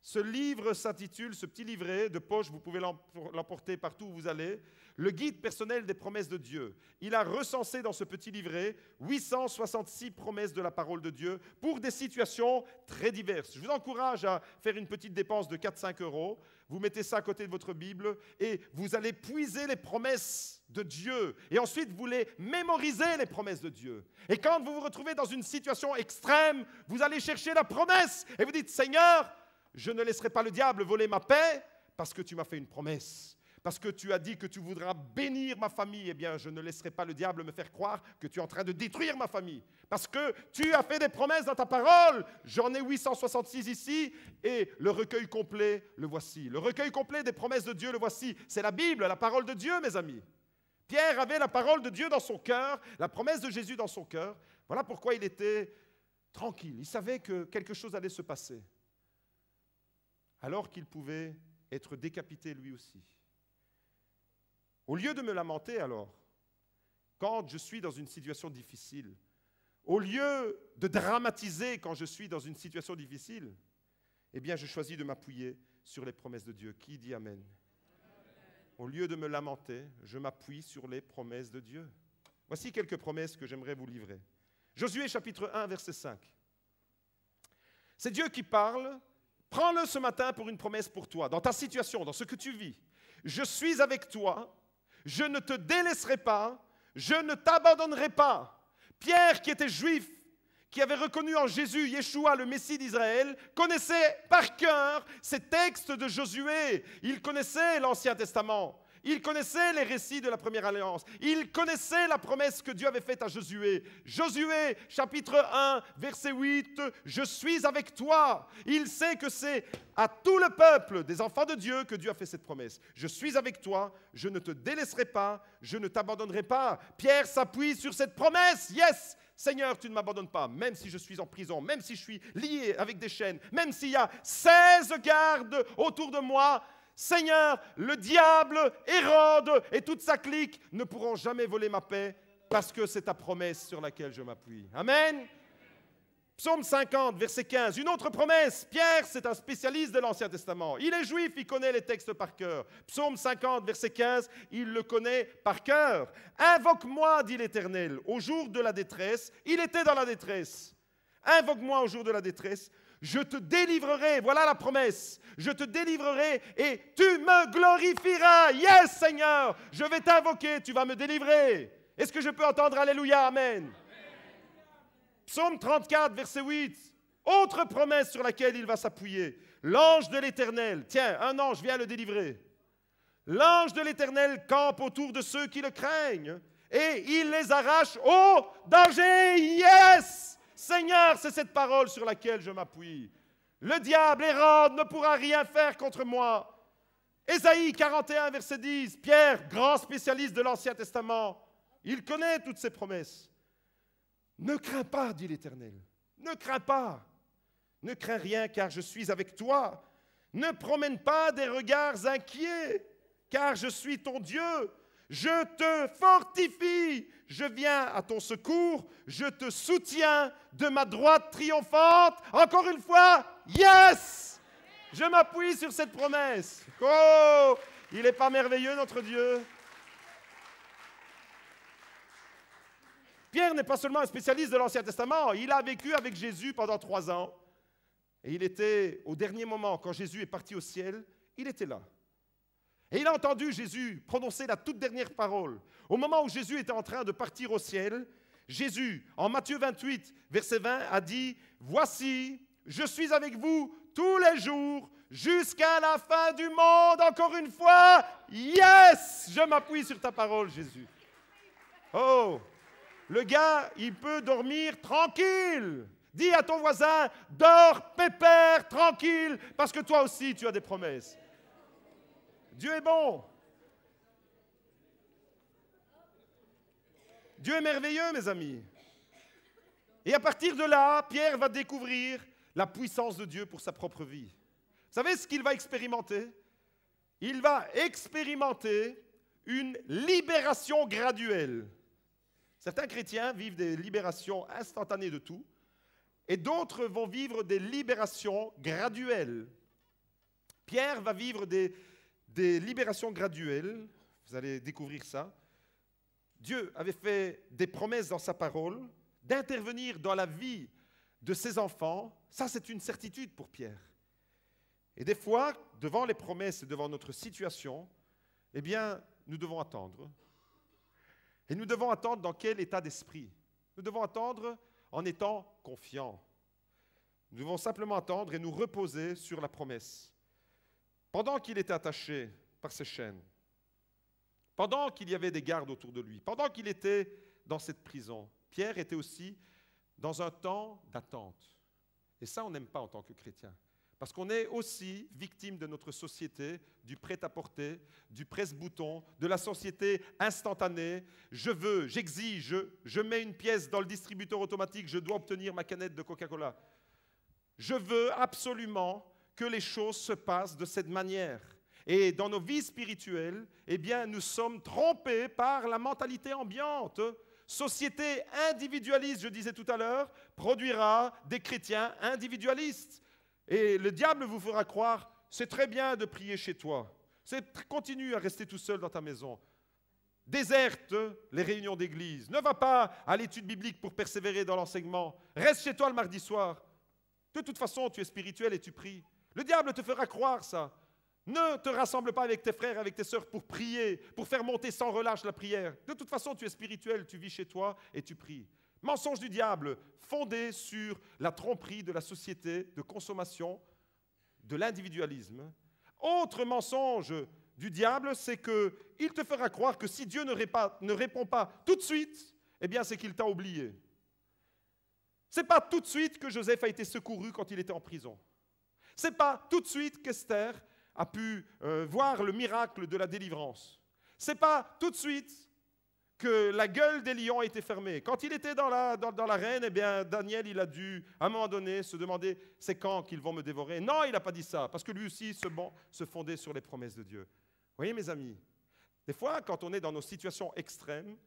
Ce livre s'intitule, ce petit livret de poche, vous pouvez l'emporter partout où vous allez, le guide personnel des promesses de Dieu. Il a recensé dans ce petit livret 866 promesses de la parole de Dieu pour des situations très diverses. Je vous encourage à faire une petite dépense de 4-5 euros. vous mettez ça à côté de votre Bible et vous allez puiser les promesses de Dieu. Et ensuite, vous les mémorisez, les promesses de Dieu. Et quand vous vous retrouvez dans une situation extrême, vous allez chercher la promesse et vous dites, Seigneur, je ne laisserai pas le diable voler ma paix parce que tu m'as fait une promesse. Parce que tu as dit que tu voudras bénir ma famille, eh bien, je ne laisserai pas le diable me faire croire que tu es en train de détruire ma famille. Parce que tu as fait des promesses dans ta parole. J'en ai 866 ici et le recueil complet, le voici. Le recueil complet des promesses de Dieu, le voici. C'est la Bible, la parole de Dieu, mes amis. Pierre avait la parole de Dieu dans son cœur, la promesse de Jésus dans son cœur. Voilà pourquoi il était tranquille. Il savait que quelque chose allait se passer. Alors qu'il pouvait être décapité lui aussi. Au lieu de me lamenter alors, quand je suis dans une situation difficile, au lieu de dramatiser quand je suis dans une situation difficile, eh bien je choisis de m'appuyer sur les promesses de Dieu. Qui dit Amen? Au lieu de me lamenter, je m'appuie sur les promesses de Dieu. Voici quelques promesses que j'aimerais vous livrer. Josué chapitre 1, verset 5. C'est Dieu qui parle. Prends-le ce matin pour une promesse pour toi, dans ta situation, dans ce que tu vis. Je suis avec toi. Je ne te délaisserai pas, je ne t'abandonnerai pas. Pierre, qui était juif, qui avait reconnu en Jésus, Yeshua, le Messie d'Israël, connaissait par cœur ces textes de Josué. Il connaissait l'Ancien Testament. Il connaissait les récits de la première alliance. Il connaissait la promesse que Dieu avait faite à Josué. Josué, chapitre 1, verset 8, « Je suis avec toi ». Il sait que c'est à tout le peuple des enfants de Dieu que Dieu a fait cette promesse. « Je suis avec toi, je ne te délaisserai pas, je ne t'abandonnerai pas ». Pierre s'appuie sur cette promesse. Yes, Seigneur, tu ne m'abandonnes pas, même si je suis en prison, même si je suis lié avec des chaînes, même s'il y a 16 gardes autour de moi. Seigneur, le diable, Hérode et toute sa clique ne pourront jamais voler ma paix parce que c'est ta promesse sur laquelle je m'appuie. Amen. Psaume 50, verset 15, une autre promesse. Pierre, c'est un spécialiste de l'Ancien Testament. Il est juif, il connaît les textes par cœur. Psaume 50, verset 15, il le connaît par cœur. Invoque-moi, dit l'Éternel, au jour de la détresse. Il était dans la détresse. Invoque-moi au jour de la détresse. Je te délivrerai, voilà la promesse. Je te délivrerai et tu me glorifieras. Yes, Seigneur, je vais t'invoquer, tu vas me délivrer. Est-ce que je peux entendre Alléluia, Amen? Psaume 34, verset 8. Autre promesse sur laquelle il va s'appuyer. L'ange de l'Éternel, tiens, un ange vient le délivrer. L'ange de l'Éternel campe autour de ceux qui le craignent et il les arrache au danger. Yes! Seigneur, c'est cette parole sur laquelle je m'appuie. Le diable, Hérode, ne pourra rien faire contre moi. Ésaïe 41, verset 10. Pierre, grand spécialiste de l'Ancien Testament, il connaît toutes ces promesses. Ne crains pas, dit l'Éternel. Ne crains pas. Ne crains rien, car je suis avec toi. Ne promène pas des regards inquiets, car je suis ton Dieu. Je te fortifie, je viens à ton secours, je te soutiens de ma droite triomphante. Encore une fois, yes! Je m'appuie sur cette promesse. Oh, il n'est pas merveilleux notre Dieu? Pierre n'est pas seulement un spécialiste de l'Ancien Testament, il a vécu avec Jésus pendant 3 ans. Et il était au dernier moment, quand Jésus est parti au ciel, il était là. Et il a entendu Jésus prononcer la toute dernière parole. Au moment où Jésus était en train de partir au ciel, Jésus, en Matthieu 28, verset 20, a dit « Voici, je suis avec vous tous les jours jusqu'à la fin du monde. » Encore une fois, yes! Je m'appuie sur ta parole, Jésus. Oh! Le gars, il peut dormir tranquille. Dis à ton voisin, dors pépère, tranquille, parce que toi aussi, tu as des promesses. Dieu est bon. Dieu est merveilleux, mes amis. Et à partir de là, Pierre va découvrir la puissance de Dieu pour sa propre vie. Vous savez ce qu'il va expérimenter? Il va expérimenter une libération graduelle. Certains chrétiens vivent des libérations instantanées de tout, et d'autres vont vivre des libérations graduelles. Pierre va vivre des libérations graduelles, vous allez découvrir ça. Dieu avait fait des promesses dans sa parole d'intervenir dans la vie de ses enfants. Ça, c'est une certitude pour Pierre. Et des fois, devant les promesses et devant notre situation, eh bien, nous devons attendre. Et nous devons attendre dans quel état d'esprit? Nous devons attendre en étant confiants. Nous devons simplement attendre et nous reposer sur la promesse. Pendant qu'il était attaché par ses chaînes, pendant qu'il y avait des gardes autour de lui, pendant qu'il était dans cette prison, Pierre était aussi dans un temps d'attente. Et ça, on n'aime pas en tant que chrétien. Parce qu'on est aussi victime de notre société, du prêt-à-porter, du presse-bouton, de la société instantanée. Je veux, j'exige, je mets une pièce dans le distributeur automatique, je dois obtenir ma canette de Coca-Cola. Je veux absolument que les choses se passent de cette manière. Et dans nos vies spirituelles, eh bien, nous sommes trompés par la mentalité ambiante. Société individualiste, je disais tout à l'heure, produira des chrétiens individualistes. Et le diable vous fera croire, c'est très bien de prier chez toi. Continue à rester tout seul dans ta maison. Déserte les réunions d'église. Ne va pas à l'étude biblique pour persévérer dans l'enseignement. Reste chez toi le mardi soir. De toute façon, tu es spirituel et tu pries. Le diable te fera croire ça. Ne te rassemble pas avec tes frères, avec tes sœurs pour prier, pour faire monter sans relâche la prière. De toute façon, tu es spirituel, tu vis chez toi et tu pries. Mensonge du diable, fondé sur la tromperie de la société de consommation, de l'individualisme. Autre mensonge du diable, c'est qu'il te fera croire que si Dieu ne répond pas tout de suite, eh bien c'est qu'il t'a oublié. Ce n'est pas tout de suite que Joseph a été secouru quand il était en prison. Ce n'est pas tout de suite qu'Esther a pu voir le miracle de la délivrance. Ce n'est pas tout de suite que la gueule des lions a été fermée. Quand il était dans l'arène, eh bien, Daniel, il a dû, à un moment donné, se demander, c'est quand qu'ils vont me dévorer? Non, il n'a pas dit ça, parce que lui aussi se fondait sur les promesses de Dieu. Vous voyez, mes amis, des fois, quand on est dans nos situations extrêmes,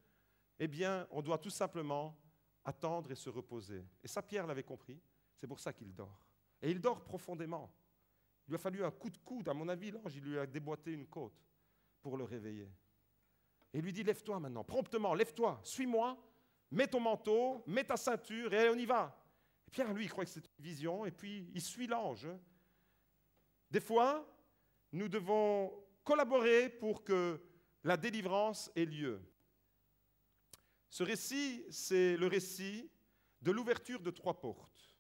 eh bien, on doit tout simplement attendre et se reposer. Et ça, Pierre l'avait compris, c'est pour ça qu'il dort. Et il dort profondément. Il lui a fallu un coup de coude, à mon avis, l'ange, il lui a déboîté une côte pour le réveiller. Et il lui dit, lève-toi maintenant, promptement, lève-toi, suis-moi, mets ton manteau, mets ta ceinture et on y va. Et Pierre, lui, il croit que c'est une vision et puis il suit l'ange. Des fois, nous devons collaborer pour que la délivrance ait lieu. Ce récit, c'est le récit de l'ouverture de 3 portes.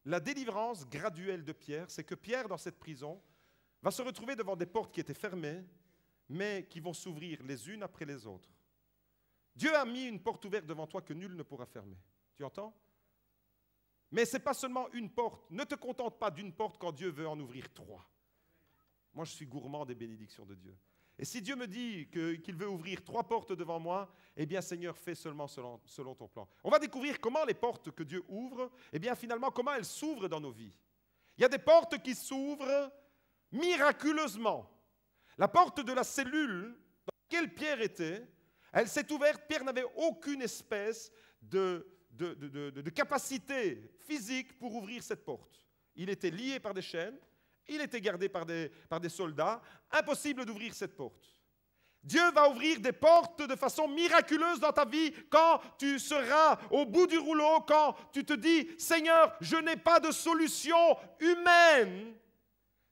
La délivrance graduelle de Pierre, c'est que Pierre, dans cette prison, va se retrouver devant des portes qui étaient fermées, mais qui vont s'ouvrir les unes après les autres. Dieu a mis une porte ouverte devant toi que nul ne pourra fermer. Tu entends? Mais ce n'est pas seulement une porte. Ne te contente pas d'une porte quand Dieu veut en ouvrir 3. Moi, je suis gourmand des bénédictions de Dieu. Et si Dieu me dit qu'il veut ouvrir 3 portes devant moi, eh bien, Seigneur, fais seulement selon ton plan. On va découvrir comment les portes que Dieu ouvre, eh bien, finalement, comment elles s'ouvrent dans nos vies. Il y a des portes qui s'ouvrent miraculeusement. La porte de la cellule dans laquelle Pierre était, elle s'est ouverte. Pierre n'avait aucune espèce de capacité physique pour ouvrir cette porte. Il était lié par des chaînes. Il était gardé par des soldats. Impossible d'ouvrir cette porte. Dieu va ouvrir des portes de façon miraculeuse dans ta vie quand tu seras au bout du rouleau, quand tu te dis « Seigneur, je n'ai pas de solution humaine ».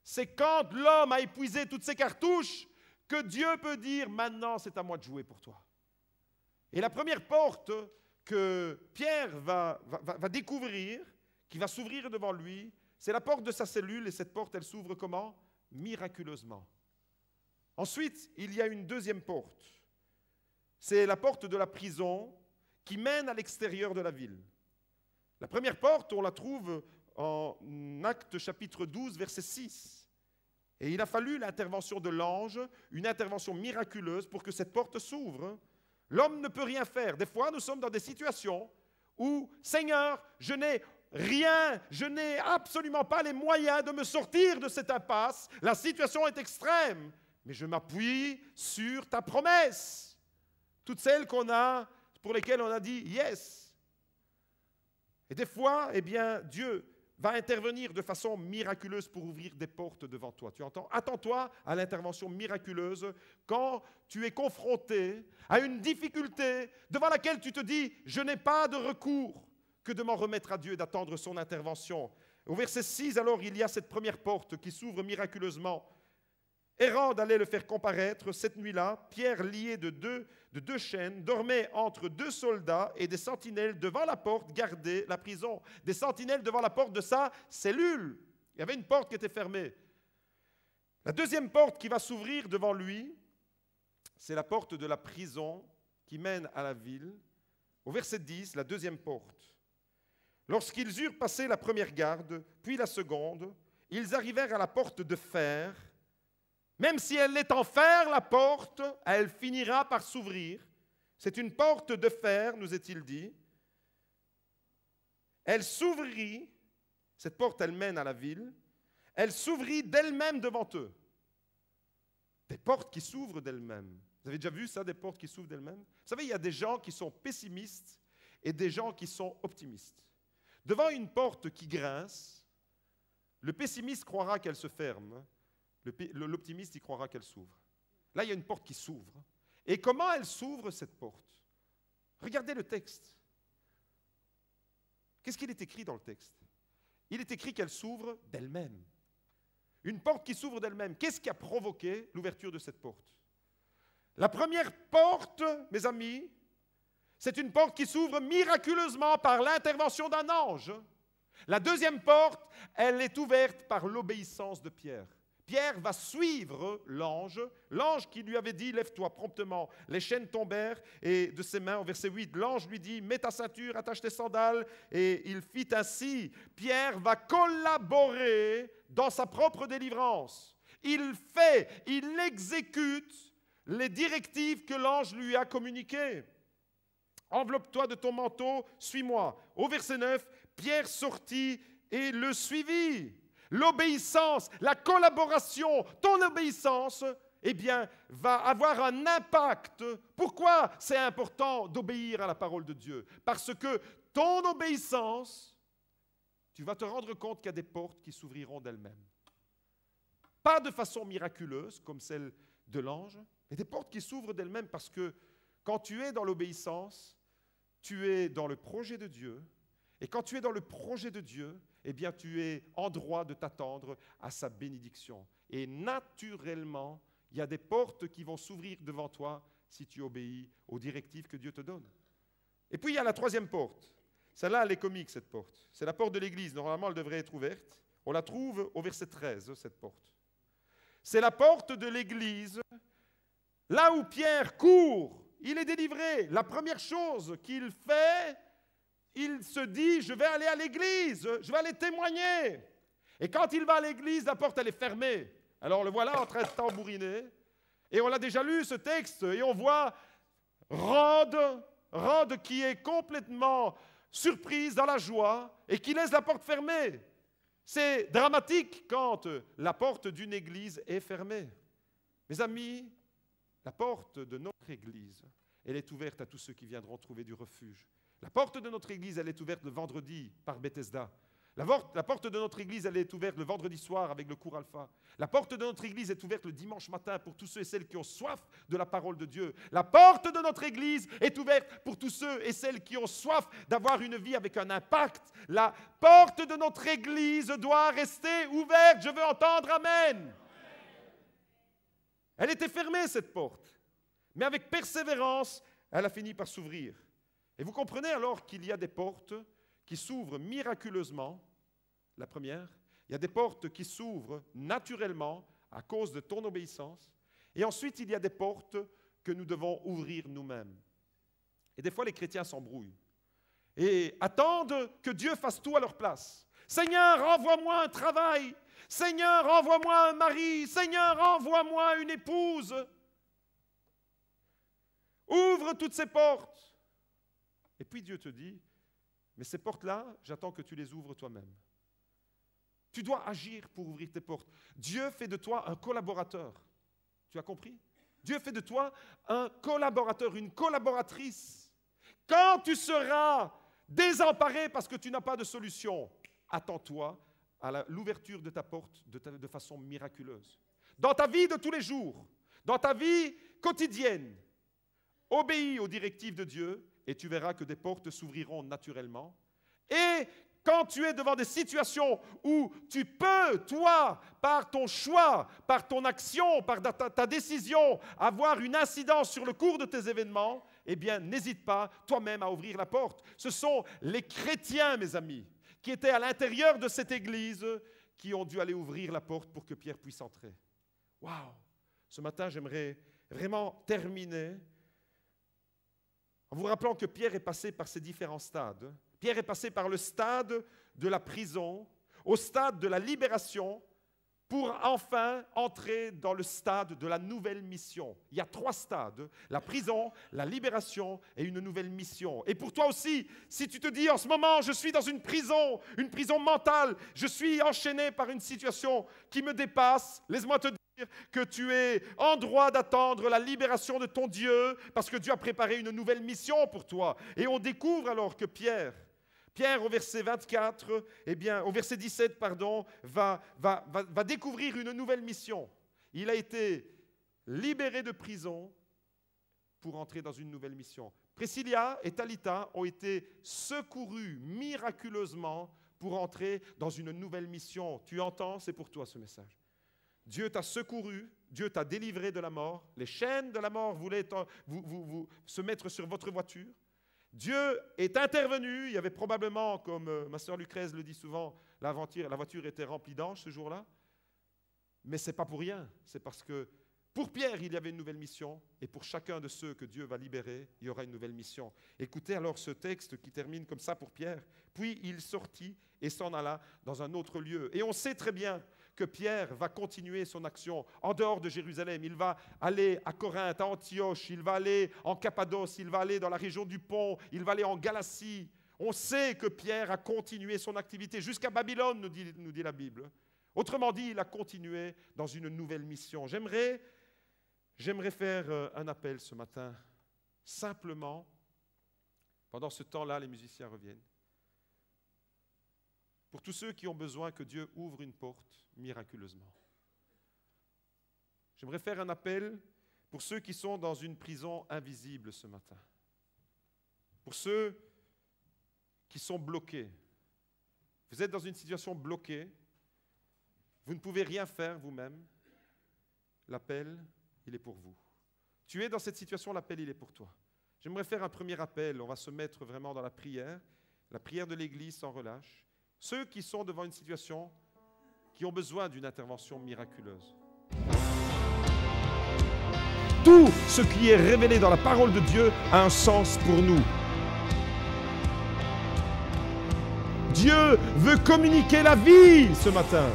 C'est quand l'homme a épuisé toutes ses cartouches que Dieu peut dire « Maintenant, c'est à moi de jouer pour toi ». Et la première porte que Pierre va découvrir, qui va s'ouvrir devant lui, c'est la porte de sa cellule, et cette porte, elle s'ouvre comment? Miraculeusement. Ensuite, il y a une deuxième porte. C'est la porte de la prison qui mène à l'extérieur de la ville. La première porte, on la trouve en Actes chapitre 12, verset 6. Et il a fallu l'intervention de l'ange, une intervention miraculeuse pour que cette porte s'ouvre. L'homme ne peut rien faire. Des fois, nous sommes dans des situations où, Seigneur, je n'ai rien, je n'ai absolument pas les moyens de me sortir de cette impasse. La situation est extrême, mais je m'appuie sur ta promesse. Toutes celles pour lesquelles on a dit yes. Et des fois, eh bien, Dieu va intervenir de façon miraculeuse pour ouvrir des portes devant toi. Tu entends? Attends-toi à l'intervention miraculeuse quand tu es confronté à une difficulté devant laquelle tu te dis « je n'ai pas de recours ». Que de m'en remettre à Dieu, d'attendre son intervention. Au verset 6, alors, il y a cette première porte qui s'ouvre miraculeusement. Hérode allait le faire comparaître. Cette nuit-là, Pierre, lié de deux chaînes, dormait entre deux soldats et des sentinelles devant la porte gardaient la prison. Des sentinelles devant la porte de sa cellule. Il y avait une porte qui était fermée. La deuxième porte qui va s'ouvrir devant lui, c'est la porte de la prison qui mène à la ville. Au verset 10, la deuxième porte. Lorsqu'ils eurent passé la première garde, puis la seconde, ils arrivèrent à la porte de fer. Même si elle est en fer, la porte, elle finira par s'ouvrir. C'est une porte de fer, nous est-il dit. Elle s'ouvrit, cette porte, elle mène à la ville. Elle s'ouvrit d'elle-même devant eux. Des portes qui s'ouvrent d'elles-mêmes. Vous avez déjà vu ça, des portes qui s'ouvrent d'elles-mêmes? Vous savez, il y a des gens qui sont pessimistes et des gens qui sont optimistes. Devant une porte qui grince, le pessimiste croira qu'elle se ferme. L'optimiste, il croira qu'elle s'ouvre. Là, il y a une porte qui s'ouvre. Et comment elle s'ouvre, cette porte? Regardez le texte. Qu'est-ce qu'il est écrit dans le texte? Il est écrit qu'elle s'ouvre d'elle-même. Une porte qui s'ouvre d'elle-même. Qu'est-ce qui a provoqué l'ouverture de cette porte? La première porte, mes amis, c'est une porte qui s'ouvre miraculeusement par l'intervention d'un ange. La deuxième porte, elle est ouverte par l'obéissance de Pierre. Pierre va suivre l'ange qui lui avait dit « Lève-toi promptement ». Les chaînes tombèrent et de ses mains, au verset 8, l'ange lui dit « Mets ta ceinture, attache tes sandales » et il fit ainsi. Pierre va collaborer dans sa propre délivrance. Il exécute les directives que l'ange lui a communiquées. « Enveloppe-toi de ton manteau, suis-moi ». Au verset 9, Pierre sortit et le suivit. L'obéissance, la collaboration, ton obéissance, eh bien, va avoir un impact. Pourquoi c'est important d'obéir à la parole de Dieu? Parce que ton obéissance, tu vas te rendre compte qu'il y a des portes qui s'ouvriront d'elles-mêmes. Pas de façon miraculeuse comme celle de l'ange, mais des portes qui s'ouvrent d'elles-mêmes parce que quand tu es dans l'obéissance, tu es dans le projet de Dieu. Et quand tu es dans le projet de Dieu, eh bien, tu es en droit de t'attendre à sa bénédiction. Et naturellement, il y a des portes qui vont s'ouvrir devant toi si tu obéis aux directives que Dieu te donne. Et puis, il y a la troisième porte. Celle-là, elle est comique, cette porte. C'est la porte de l'église. Normalement, elle devrait être ouverte. On la trouve au verset 13, cette porte. C'est la porte de l'église. Là où Pierre court, il est délivré. La première chose qu'il fait, il se dit, je vais aller à l'église, je vais aller témoigner. Et quand il va à l'église, la porte, elle est fermée. Alors le voilà en train de tambouriner. Et on l'a déjà lu, ce texte, et on voit Rhodes qui est complètement surprise dans la joie et qui laisse la porte fermée. C'est dramatique quand la porte d'une église est fermée. Mes amis, la porte de notre église, elle est ouverte à tous ceux qui viendront trouver du refuge. La porte de notre église, elle est ouverte le vendredi par Bethesda. La porte de notre église, elle est ouverte le vendredi soir avec le cours Alpha. La porte de notre église est ouverte le dimanche matin pour tous ceux et celles qui ont soif de la parole de Dieu. La porte de notre église est ouverte pour tous ceux et celles qui ont soif d'avoir une vie avec un impact. La porte de notre église doit rester ouverte. Je veux entendre Amen. Elle était fermée, cette porte. Mais avec persévérance, elle a fini par s'ouvrir. Et vous comprenez alors qu'il y a des portes qui s'ouvrent miraculeusement. La première, il y a des portes qui s'ouvrent naturellement à cause de ton obéissance. Et ensuite, il y a des portes que nous devons ouvrir nous-mêmes. Et des fois, les chrétiens s'embrouillent et attendent que Dieu fasse tout à leur place. Seigneur, envoie-moi un travail. Seigneur, envoie-moi un mari. Seigneur, envoie-moi une épouse. Ouvre toutes ces portes. Et puis Dieu te dit, mais ces portes-là, j'attends que tu les ouvres toi-même. Tu dois agir pour ouvrir tes portes. Dieu fait de toi un collaborateur. Tu as compris? Dieu fait de toi un collaborateur, une collaboratrice. Quand tu seras désemparé parce que tu n'as pas de solution, attends-toi à l'ouverture de ta porte de façon miraculeuse. Dans ta vie de tous les jours, dans ta vie quotidienne, obéis aux directives de Dieu et tu verras que des portes s'ouvriront naturellement. Et quand tu es devant des situations où tu peux, toi, par ton choix, par ton action, par ta décision, avoir une incidence sur le cours de tes événements, eh bien, n'hésite pas toi-même à ouvrir la porte. Ce sont les chrétiens, mes amis, qui étaient à l'intérieur de cette église, qui ont dû aller ouvrir la porte pour que Pierre puisse entrer. Waouh! Ce matin, j'aimerais vraiment terminer en vous rappelant que Pierre est passé par ces différents stades. Pierre est passé par le stade de la prison, au stade de la libération, pour enfin entrer dans le stade de la nouvelle mission. Il y a 3 stades, la prison, la libération et une nouvelle mission. Et pour toi aussi, si tu te dis en ce moment, je suis dans une prison mentale, je suis enchaîné par une situation qui me dépasse, laisse-moi te dire que tu es en droit d'attendre la libération de ton Dieu, parce que Dieu a préparé une nouvelle mission pour toi. Et on découvre alors que Pierre, au verset 24, au verset 17, va découvrir une nouvelle mission. Il a été libéré de prison pour entrer dans une nouvelle mission. Priscilla et Talitha ont été secourus miraculeusement pour entrer dans une nouvelle mission. Tu entends? C'est pour toi ce message. Dieu t'a secouru, Dieu t'a délivré de la mort. Les chaînes de la mort voulaient se mettre sur votre voiture. Dieu est intervenu, il y avait probablement, comme ma sœur Lucrèce le dit souvent, la voiture était remplie d'anges ce jour-là, mais ce n'est pas pour rien, c'est parce que pour Pierre, il y avait une nouvelle mission, et pour chacun de ceux que Dieu va libérer, il y aura une nouvelle mission. Écoutez alors ce texte qui termine comme ça pour Pierre. Puis il sortit et s'en alla dans un autre lieu. Et on sait très bien que Pierre va continuer son action en dehors de Jérusalem. Il va aller à Corinthe, à Antioche, il va aller en Cappadoce, il va aller dans la région du Pont, il va aller en Galatie. On sait que Pierre a continué son activité jusqu'à Babylone, nous dit la Bible. Autrement dit, il a continué dans une nouvelle mission. J'aimerais faire un appel ce matin, simplement, pendant ce temps-là, les musiciens reviennent. Pour tous ceux qui ont besoin que Dieu ouvre une porte miraculeusement. J'aimerais faire un appel pour ceux qui sont dans une prison invisible ce matin. Pour ceux qui sont bloqués. Vous êtes dans une situation bloquée. Vous ne pouvez rien faire vous-même. L'appel, il est pour vous. Tu es dans cette situation, l'appel, il est pour toi. J'aimerais faire un premier appel. On va se mettre vraiment dans la prière de l'Église sans relâche. Ceux qui sont devant une situation qui ont besoin d'une intervention miraculeuse. Tout ce qui est révélé dans la parole de Dieu a un sens pour nous. Dieu veut communiquer la vie ce matin.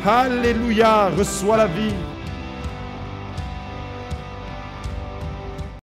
Alléluia, reçois la vie.